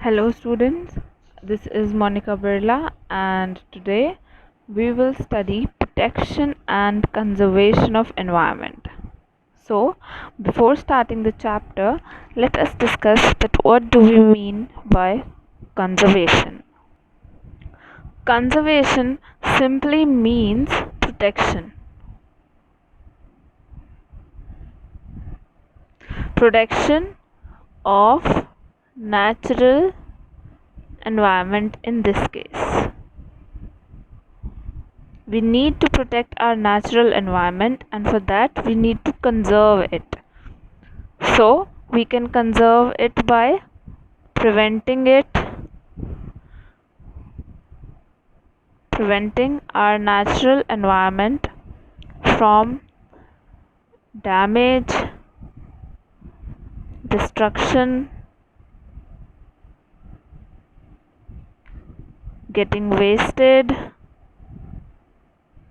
Hello students, this is Monica Birla and today we will study protection and conservation of environment. So, before starting the chapter, let us discuss that what do we mean by conservation. Conservation simply means protection. Protection of natural environment in this case. We need to protect our natural environment, and for that we need to conserve it. So we can conserve it by preventing our natural environment from damage, destruction, getting wasted,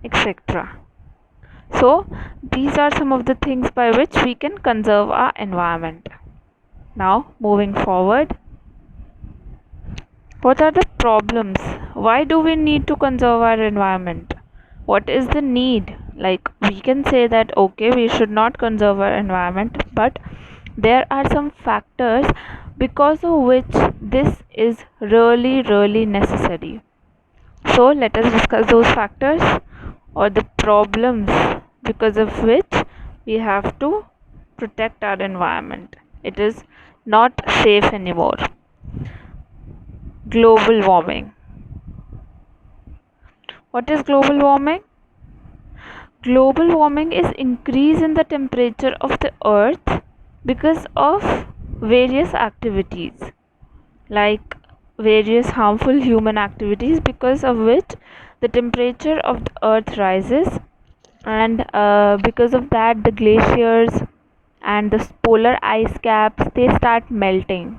etc. So these are some of the things by which we can conserve our environment. Now moving forward, what are the problems? Why do we need to conserve our environment? What is the need? Like, we can say that okay, we should not conserve our environment, but there are some factors because of which this is really necessary. So let us discuss those factors or the problems because of which we have to protect our environment. It is not safe anymore. Global warming. What is global warming? Global warming is increase in the temperature of the earth because of various activities, like various harmful human activities, because of which the temperature of the earth rises, and because of that the glaciers and the polar ice caps, they start melting.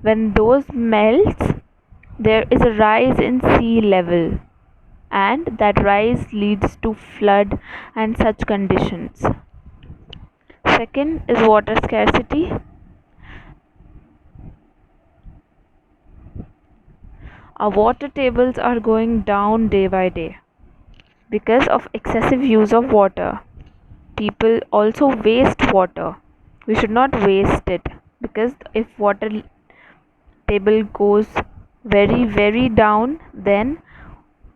When those melts, there is a rise in sea level, and that rise leads to flood and such conditions. Second is water scarcity. Our water tables are going down day by day because of excessive use of water. People also waste water. We should not waste it, because if water table goes very down, then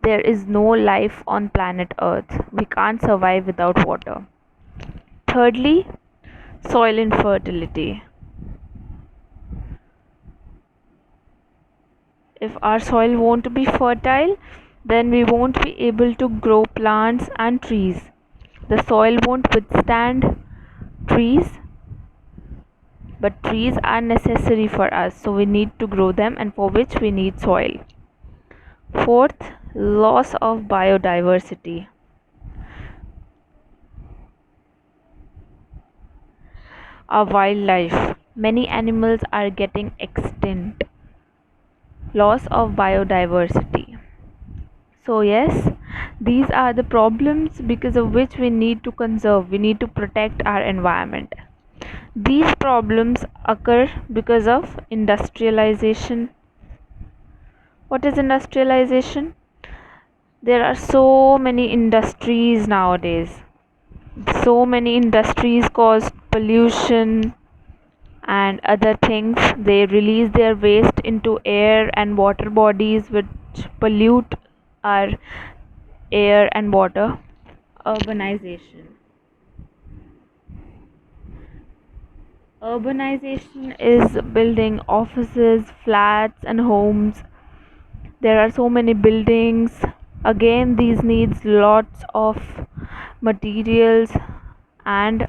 there is no life on planet Earth. We can't survive without water. Thirdly, soil infertility. If our soil won't be fertile, then we won't be able to grow plants and trees. The soil won't withstand trees, but trees are necessary for us, so we need to grow them, and for which we need soil. Fourth, loss of biodiversity. Our wildlife, many animals are getting extinct. Loss of biodiversity. So yes, these are the problems because of which we need to conserve, we need to protect our environment. These problems occur because of industrialization. What is industrialization? There are so many industries nowadays. So many industries cause pollution and other things. They release their waste into air and water bodies, which pollute our air and water. Urbanization. Urbanization is building offices, flats, and homes. There are so many buildings. Again, these needs lots of materials, and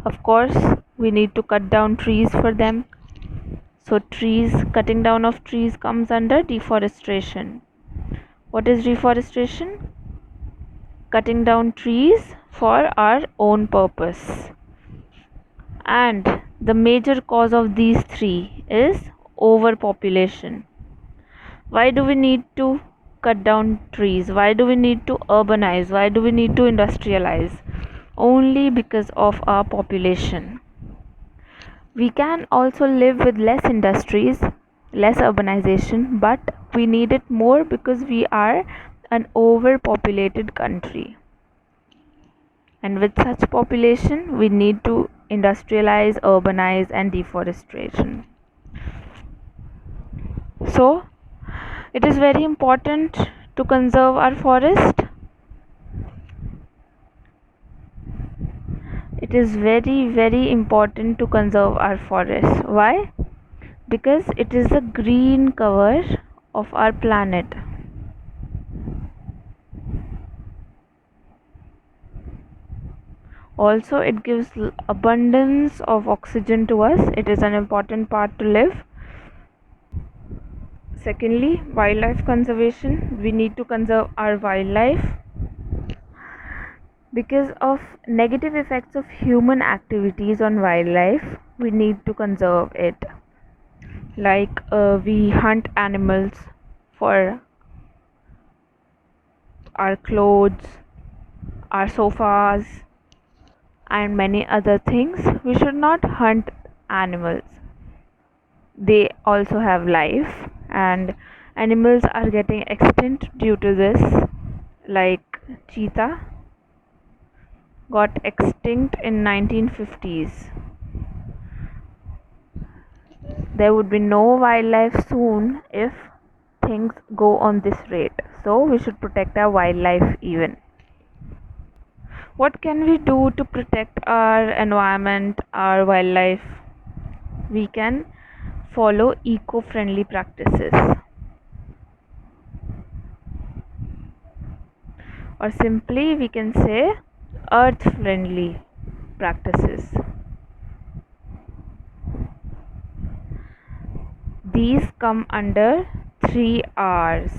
of course we need to cut down trees for them. So cutting down of trees comes under deforestation. What is deforestation? Cutting down trees for our own purpose. And the major cause of these three is overpopulation. Why do we need to cut down trees? Why do we need to urbanize? Why do we need to industrialize? Only because of our population. We can also live with less industries, less urbanization, but we need it more because we are an overpopulated country. And with such population, we need to industrialize, urbanize, and deforestation. So, it is very important to conserve our forest. It is very, very important to conserve our forest. Why? Because it is the green cover of our planet. Also, it gives abundance of oxygen to us. It is an important part to live. Secondly, wildlife conservation. We need to conserve our wildlife because of negative effects of human activities on wildlife. We need to conserve it. Like we hunt animals for our clothes, our sofas, and many other things. We should not hunt animals. They also have life, and animals are getting extinct due to this. Like cheetah got extinct in 1950s. There would be no wildlife soon if things go on this rate. So we should protect our wildlife even. What can we do to protect our environment, our wildlife? We can follow eco-friendly practices, or simply we can say earth-friendly practices. These come under 3 R's.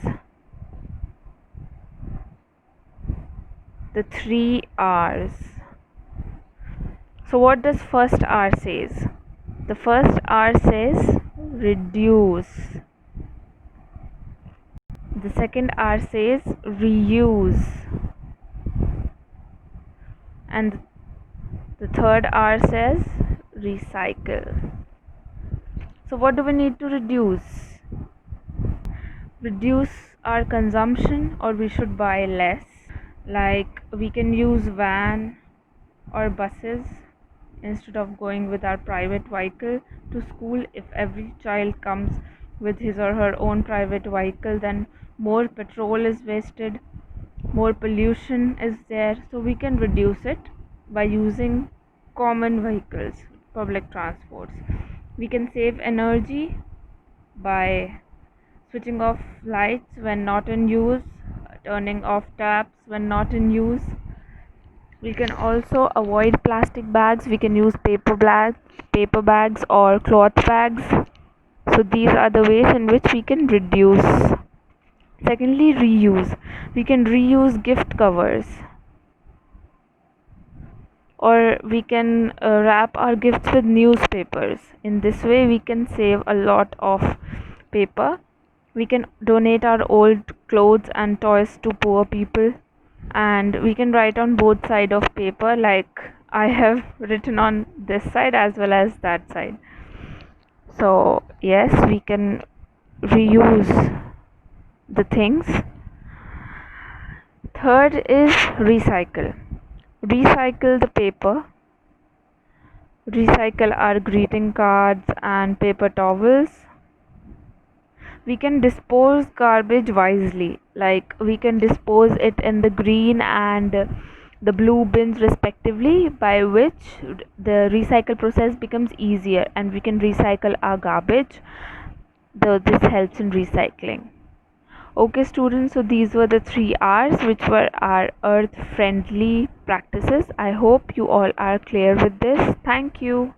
The 3 R's. So what does first R says? The first R says reduce. The second R says reuse. And the third R says recycle. So what do we need to reduce? Reduce our consumption, or we should buy less. Like we can use van or buses instead of going with our private vehicle to school. If every child comes with his or her own private vehicle, then more petrol is wasted, more pollution is there. So we can reduce it by using common vehicles, public transports. We can save energy by switching off lights when not in use, turning off taps when not in use. We can also avoid plastic bags. We can use paper bags or cloth bags. So these are the ways in which we can reduce. Secondly, reuse. We can reuse gift covers, or we can wrap our gifts with newspapers. In this way, we can save a lot of paper. We can donate our old clothes and toys to poor people, and we can write on both sides of paper, like I have written on this side as well as that side. So yes, we can reuse the things. Third is recycle. Recycle the paper, recycle our greeting cards and paper towels. We can dispose garbage wisely, like we can dispose it in the green and the blue bins respectively, by which the recycle process becomes easier and we can recycle our garbage. This helps in recycling. Okay students, so these were the 3 R's, which were our earth friendly practices. I hope you all are clear with this. Thank you.